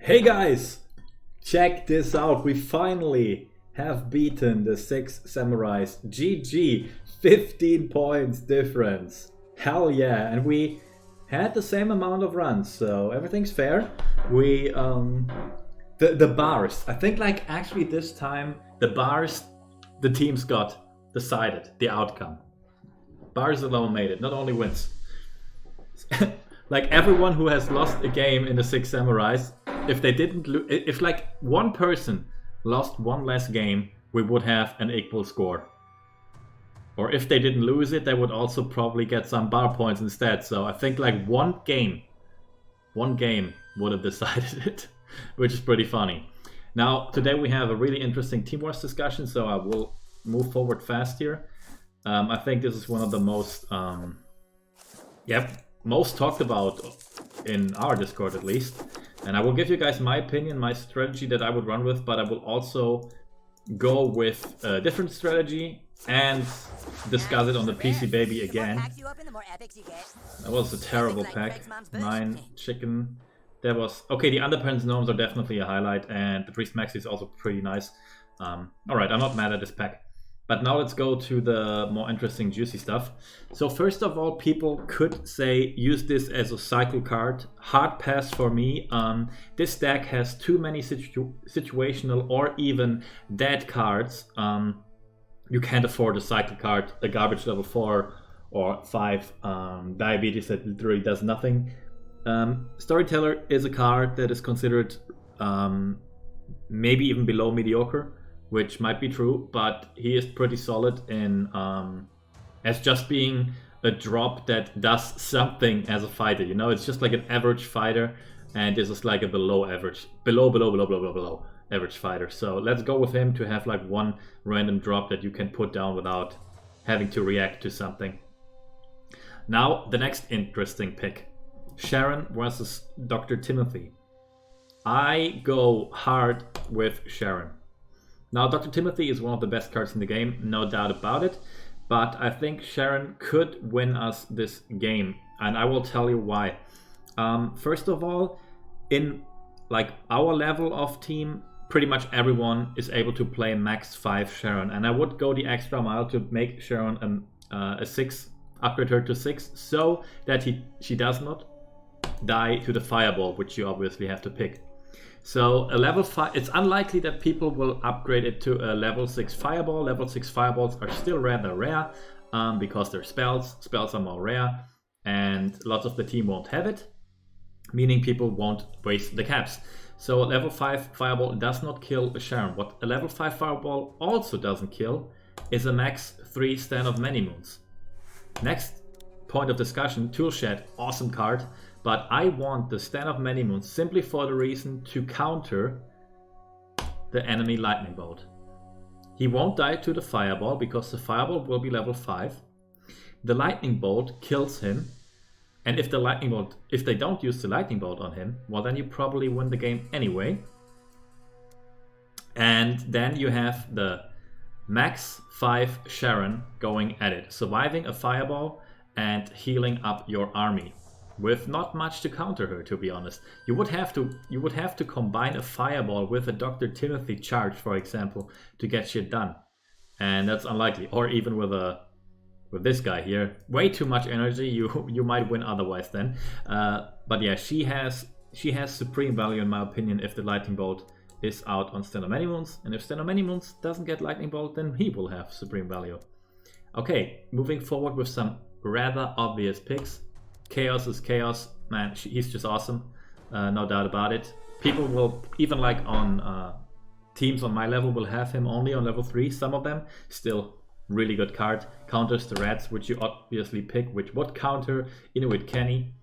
Hey guys, check this out. We finally have beaten the 6 Samurais. GG, 15 points difference. Hell yeah, and we had the same amount of runs, so everything's fair. We the bars. I think like actually this time the bars the teams got decided the outcome. Bars alone made it, not only wins. Like everyone who has lost a game in the 6 Samurais, if they didn't if like one person lost one less game, we would have an equal score. Or if they didn't lose it, they would also probably get some bar points instead. So I think like one game would have decided it, which is pretty funny. Now today we have a really interesting Team Wars discussion, so I will move forward fast here. I think this is one of the most talked about in our Discord at least. And I will give you guys my opinion, my strategy that I would run with, but I will also go with a different strategy and discuss it on the PC Baby again. That was a terrible pack. 9 chicken. There was... Okay, the Underpants Gnomes are definitely a highlight, and the Priest Maxi is also pretty nice. Alright, I'm not mad at this pack. But now let's go to the more interesting, juicy stuff. So first of all, people could say, use this as a cycle card. Hard pass for me. This deck has too many situational or even dead cards. You can't afford a cycle card, a garbage level 4 or 5 diabetes that literally does nothing. Storyteller is a card that is considered maybe even below mediocre, which might be true, but he is pretty solid in as just being a drop that does something as a fighter. You know, it's just like an average fighter, and this is like a below average average fighter. So let's go with him to have like one random drop that you can put down without having to react to something. Now the next interesting pick, Sharon versus Dr. Timothy. I go hard with Sharon. Now, Dr. Timothy is one of the best cards in the game, no doubt about it, but I think Sharon could win us this game, and I will tell you why. First of all, in like our level of team, pretty much everyone is able to play max 5 Sharon, and I would go the extra mile to make Sharon a 6, upgrade her to 6, so that she does not die to the Fireball, which you obviously have to pick. So a level 5, it's unlikely that people will upgrade it to a level 6 Fireball. Level 6 Fireballs are still rather rare because they're spells. Spells are more rare, and lots of the team won't have it, meaning people won't waste the caps. So a level 5 Fireball does not kill a Sharon. What a level 5 Fireball also doesn't kill is a max 3 Stand of Many Moons. Next point of discussion, Toolshed, awesome card. But I want the Stand of Many Moons simply for the reason to counter the enemy Lightning Bolt. He won't die to the Fireball because the Fireball will be level 5. The Lightning Bolt kills him. And if they don't use the Lightning Bolt on him, well then you probably win the game anyway. And then you have the max 5 Sharon going at it, surviving a Fireball and healing up your army. With not much to counter her, to be honest. You would have to combine a Fireball with a Dr. Timothy charge, for example, to get shit done. And that's unlikely. Or even with this guy here. Way too much energy, you might win otherwise then. But yeah, she has supreme value in my opinion if the Lightning Bolt is out on Stand of Many Moons. And if Stand of Many Moons doesn't get Lightning Bolt, then he will have supreme value. Okay, moving forward with some rather obvious picks. Chaos is Chaos, man, he's just awesome, no doubt about it. People will, even like on teams on my level, will have him only on level 3, some of them. Still, really good card. Counters the Rats, which you obviously pick, which would counter Inuit Kenny.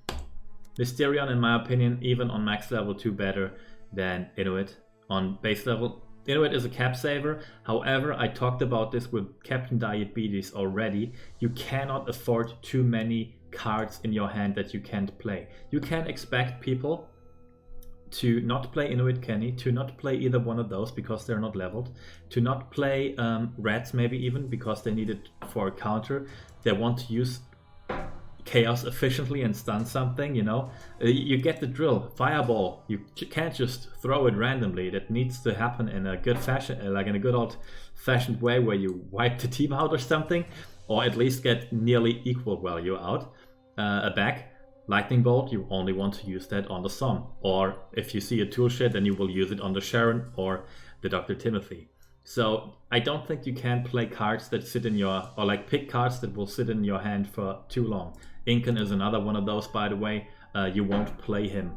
Mysterion, in my opinion, even on max level 2 better than Inuit on base level. Inuit is a cap saver, however, I talked about this with Captain Diabetes already. You cannot afford too many cards in your hand that you can't play. You can expect people to not play Inuit Kenny, to not play either one of those because they're not leveled, to not play Rats maybe even because they need it for a counter. They want to use chaos efficiently and stun something, you know. You get the drill. Fireball, you can't just throw it randomly. That needs to happen in a good fashion, like in a good old-fashioned way where you wipe the team out or something, or at least get nearly equal value out back. Lightning Bolt, you only want to use that on the Som, or if you see a tool shed, then you will use it on the Sharon or the Dr. Timothy. So I don't think you can play cards that sit in your, or like pick cards that will sit in your hand for too long. Incan is another one of those, by the way. You won't play him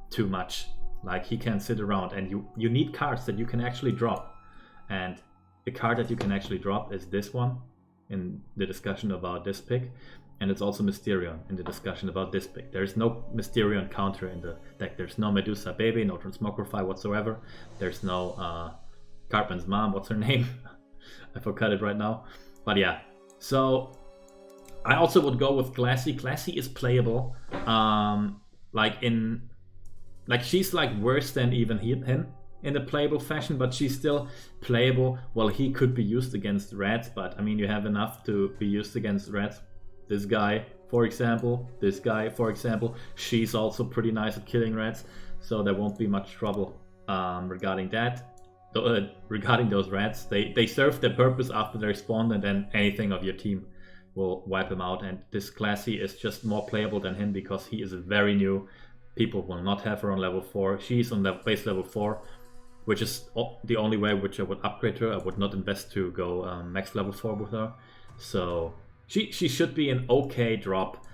too much. Like, he can sit around, and you need cards that you can actually drop. And the card that you can actually drop is this one in the discussion about this pick. And it's also Mysterion in the discussion about this pick. There's no Mysterion counter in the deck. There's no Medusa Baby, no Transmogrify whatsoever. There's no Cartman's mom, what's her name? I forgot it right now. But yeah, so I also would go with Classy. Classy is playable. Like she's like worse than even him in a playable fashion, but she's still playable. Well, he could be used against rats, but I mean, you have enough to be used against rats. This guy, for example, she's also pretty nice at killing rats, so there won't be much trouble regarding that. Regarding those rats, they serve their purpose after they spawn, and then anything of your team will wipe them out. And this Classy is just more playable than him because he is very new. People will not have her on level 4. She's on base level 4, which is the only way which I would upgrade her. I would not invest to go max level 4 with her. So she should be an okay drop.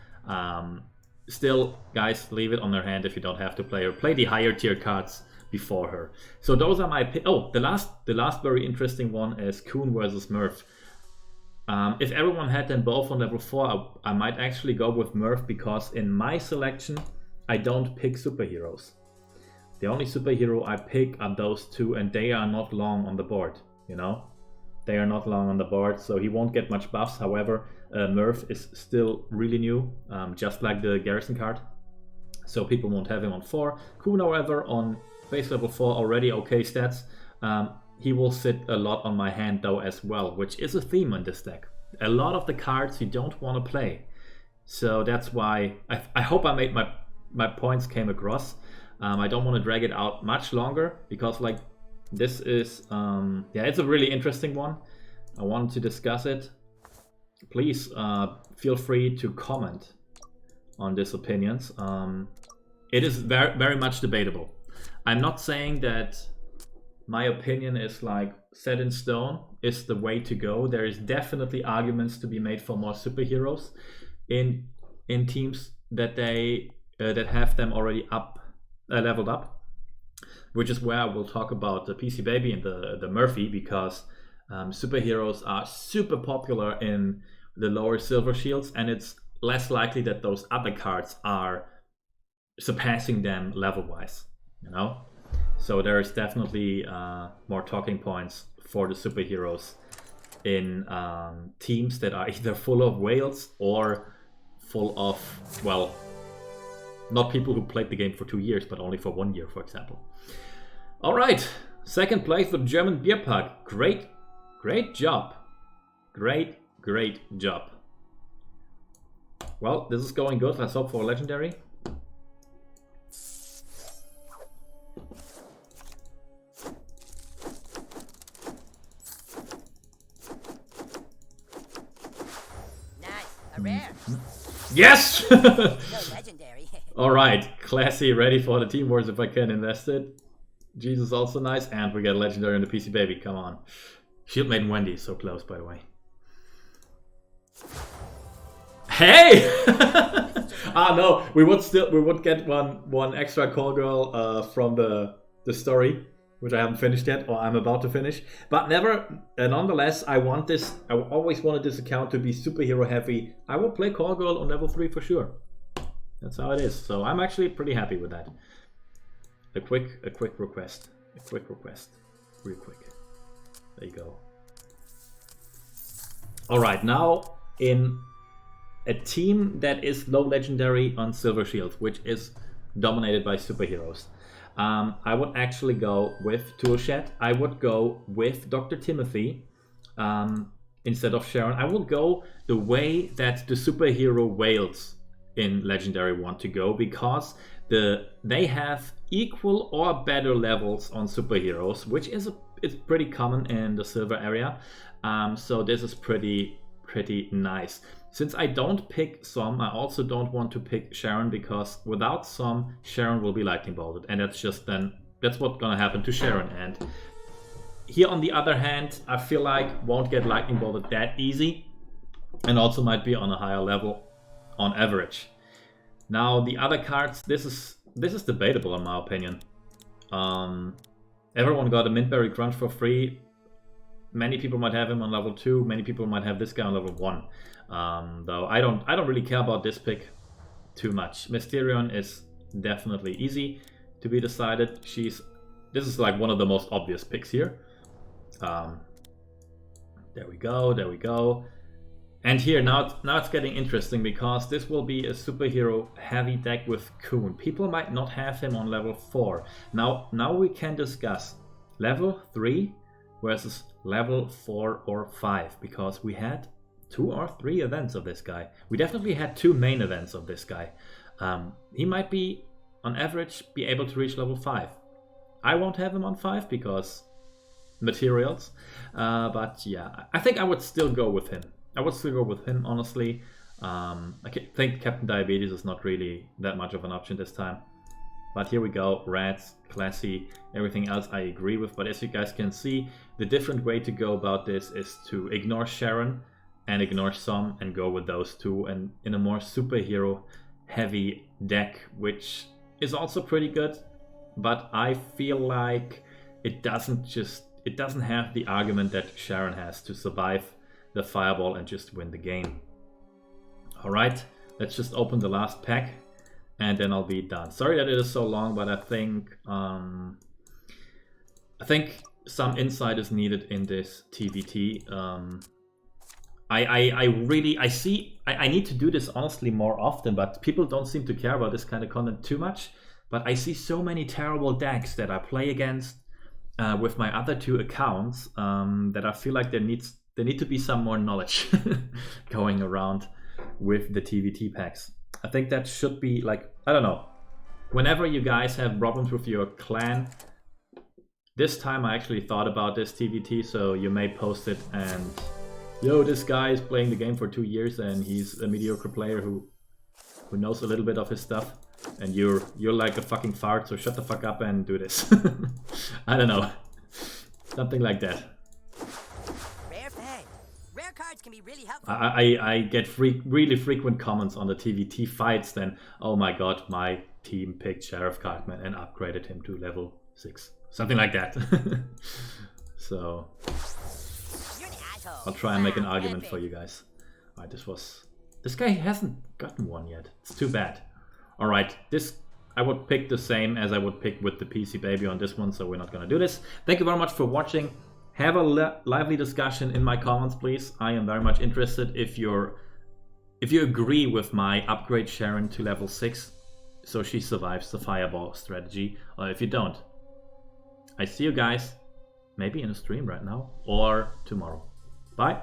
Still, guys, leave it on her hand if you don't have to play her. Play the higher tier cards before her. So those are my oh, the last very interesting one is Coon versus Murph. If everyone had them both on level 4, I might actually go with Murph, because in my selection I don't pick superheroes. The only superhero I pick are those two, and they are not long on the board, you know? They are not long on the board, so he won't get much buffs. However, Murph is still really new, just like the Garrison card. So people won't have him on 4. Coon, however, on base level 4, already okay stats. He will sit a lot on my hand though as well, which is a theme in this deck. A lot of the cards you don't want to play. So that's why I hope I made my points came across. I don't want to drag it out much longer, because like this is, yeah, it's a really interesting one. I wanted to discuss it. Please feel free to comment on these opinions. It is very, very much debatable. I'm not saying that my opinion is like set in stone, is the way to go. There is definitely arguments to be made for more superheroes in teams that that have them already leveled up, which is where I will talk about the PC Baby and the Murphy, because superheroes are super popular in the lower silver shields, and it's less likely that those other cards are surpassing them level wise, you know. So there is definitely more talking points for the superheroes in teams that are either full of whales or full of, well, not people who played the game for 2 years, but only for 1 year, for example. All right, second place for German Beer Park. Great job. Great job. Well, this is going good. Let's hope for a legendary. Rare. Yes! No legendary. All right, Classy, ready for the Team Wars if I can invest it. Jesus, also nice, and we got a legendary on the PC Baby. Come on, Shield Maiden Wendy, so close, by the way. Hey! No, we would get one extra call girl from the story, which I haven't finished yet, or I'm about to finish. But nonetheless, I always wanted this account to be superhero heavy. I will play Call Girl on level 3 for sure. That's how it is. So I'm actually pretty happy with that. A quick request. Real quick. There you go. Alright, now in a team that is low legendary on Silver Shield, which is dominated by superheroes. I would actually go with Toolshed. I would go with Dr. Timothy instead of Sharon. I will go the way that the superhero whales in Legendary want to go, because they have equal or better levels on superheroes, which is it's pretty common in the silver area. So this is pretty nice. Since I don't pick Som, I also don't want to pick Sharon, because without Som, Sharon will be lightning bolted, and that's what's gonna happen to Sharon. And here on the other hand, I feel like won't get lightning bolted that easy, and also might be on a higher level on average. Now the other cards, this is debatable in my opinion. Everyone got a Mintberry Crunch for free. Many people might have him on level 2. Many people might have this guy on level 1. Though I don't really care about this pick too much. Mysterion is definitely easy to be decided. This is like one of the most obvious picks here. There we go. And here now it's getting interesting, because this will be a superhero heavy deck with Coon. People might not have him on level 4. Now we can discuss level 3 versus level 4 or 5, because we had 2 or 3 events of this guy. We definitely had 2 main events of this guy. He might be on average be able to reach level 5. I won't have him on 5 because materials, but yeah, I think I would still go with him. Honestly. I think Captain Diabetes is not really that much of an option this time. But here we go, Rats, classy, everything else I agree with. But as you guys can see, the different way to go about this is to ignore Sharon and ignore Som and go with those two, and in a more superhero heavy deck, which is also pretty good. But I feel like it doesn't have the argument that Sharon has to survive the fireball and just win the game. Alright, let's just open the last pack and then I'll be done. Sorry that it is so long, but I think some insight is needed in this TVT. I need to do this honestly more often, but people don't seem to care about this kind of content too much. But I see so many terrible decks that I play against with my other 2 accounts that I feel like there need to be some more knowledge going around with the TVT packs. I think that should be like, I don't know, whenever you guys have problems with your clan. This time I actually thought about this TVT, so you may post it and, yo, this guy is playing the game for 2 years and he's a mediocre player who knows a little bit of his stuff, and you're like a fucking fart, so shut the fuck up and do this. I don't know, something like that. Rare cards can be really helpful. I get really frequent comments on the TVT fights then, oh my god, my team picked Sheriff Cartman and upgraded him to level 6. Something like that. So You're an asshole. I'll try and make an argument for you guys. Alright, this guy hasn't gotten one yet. It's too bad. Alright, this I would pick the same as I would pick with the PC Baby on this one, so we're not gonna do this. Thank you very much for watching. Have a lively discussion in my comments, please. I am very much interested if you agree with my upgrade Sharon to level 6 so she survives the fireball strategy, or if you don't. I see you guys maybe in a stream right now or tomorrow. Bye.